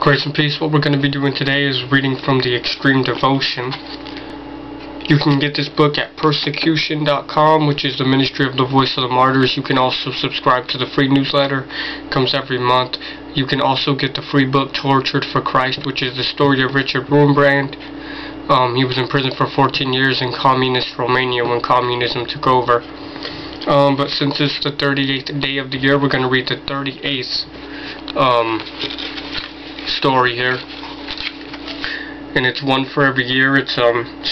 Grace and peace. What we're going to be doing today is reading from the Extreme Devotion. You can get this book at persecution.com, which is the ministry of the Voice of the Martyrs. You can also subscribe to the free newsletter. It comes every month. You can also get the free book Tortured for Christ, which is the story of Richard Wurmbrand. He was in prison for 14 years in communist Romania when communism took over. But since it's the 38th day of the year, we're going to read the 38th story here. And it's one for every year. It's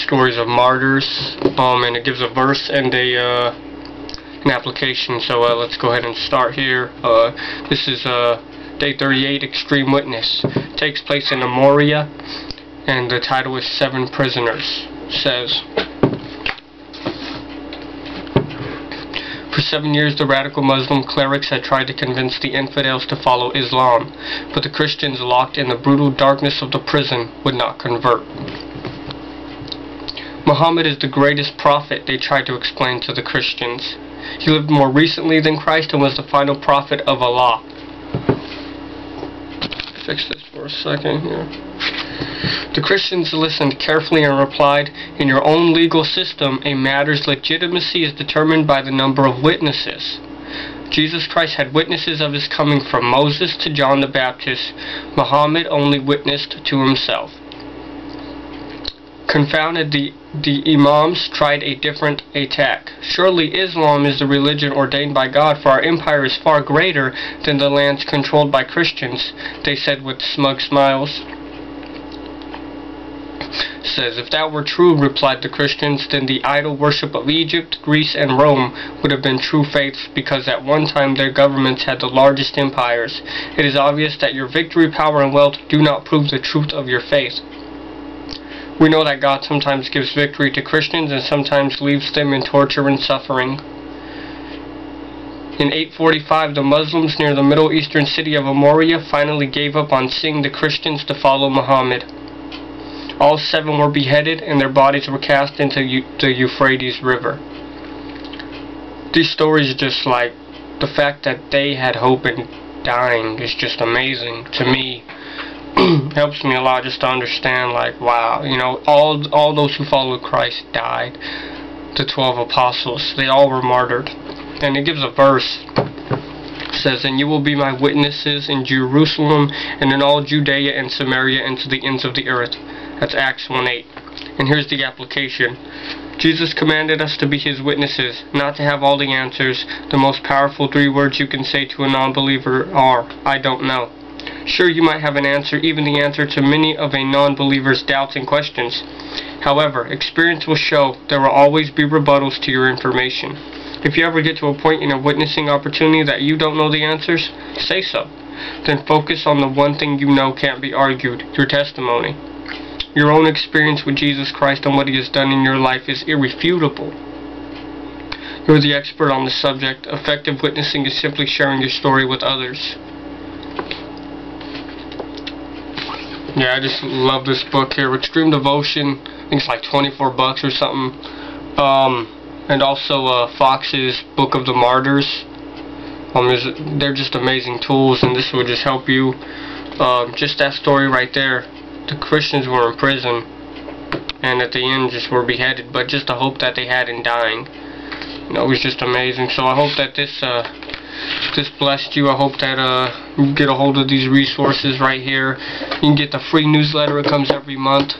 stories of martyrs, and it gives a verse and an application. So let's go ahead and start here. This is day 38, Extreme Witness. It takes place in Moria, and the title is 7 Prisoners. It says, for 7 years the radical Muslim clerics had tried to convince the infidels to follow Islam, but the Christians, locked in the brutal darkness of the prison, would not convert. Muhammad is the greatest prophet, they tried to explain to the Christians. He lived more recently than Christ and was the final prophet of Allah. Fix this for a second here. The Christians listened carefully and replied, in your own legal system, a matter's legitimacy is determined by the number of witnesses. Jesus Christ had witnesses of his coming from Moses to John the Baptist. Muhammad only witnessed to himself. Confounded, the Imams tried a different attack. Surely Islam is the religion ordained by God, for our empire is far greater than the lands controlled by Christians, they said with smug smiles. Says, if that were true, replied the Christians, then the idol worship of Egypt, Greece, and Rome would have been true faiths, because at one time their governments had the largest empires. It is obvious that your victory, power, and wealth do not prove the truth of your faith. We know that God sometimes gives victory to Christians and sometimes leaves them in torture and suffering. In 845, the Muslims near the Middle Eastern city of Moria finally gave up on seeing the Christians to follow Muhammad. All 7 were beheaded and their bodies were cast into the Euphrates River. These stories, just like the fact that they had hope in dying, is just amazing to me. Helps me a lot just to understand, like, wow, you know, all those who followed Christ died. The 12 apostles, they all were martyred. And it gives a verse. It says, and you will be my witnesses in Jerusalem and in all Judea and Samaria and to the ends of the earth. That's Acts 1:8. And here's the application. Jesus commanded us to be his witnesses, not to have all the answers. The most powerful 3 words you can say to a non-believer are, I don't know. Sure, you might have an answer, even the answer to many of a non-believer's doubts and questions. However, experience will show there will always be rebuttals to your information. If you ever get to a point in a witnessing opportunity that you don't know the answers, say so. Then focus on the one thing you know can't be argued, your testimony. Your own experience with Jesus Christ and what he has done in your life is irrefutable. You're the expert on the subject. Effective witnessing is simply sharing your story with others. Yeah, I just love this book here. Extreme Devotion. I think it's like 24 bucks or something. And also Fox's Book of the Martyrs. They're just amazing tools, and this will just help you. Just that story right there. The Christians were in prison, and at the end just were beheaded, but just the hope that they had in dying, you know, it was just amazing. So I hope that this blessed you. I hope that you get a hold of these resources right here. You can get the free newsletter. It comes every month.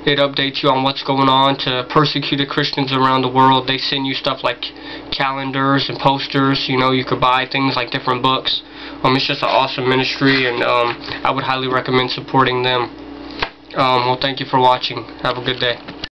It updates you on what's going on to persecuted Christians around the world. They send you stuff like calendars and posters. You know, you could buy things like different books. It's just an awesome ministry, and I would highly recommend supporting them. Well, thank you for watching. Have a good day.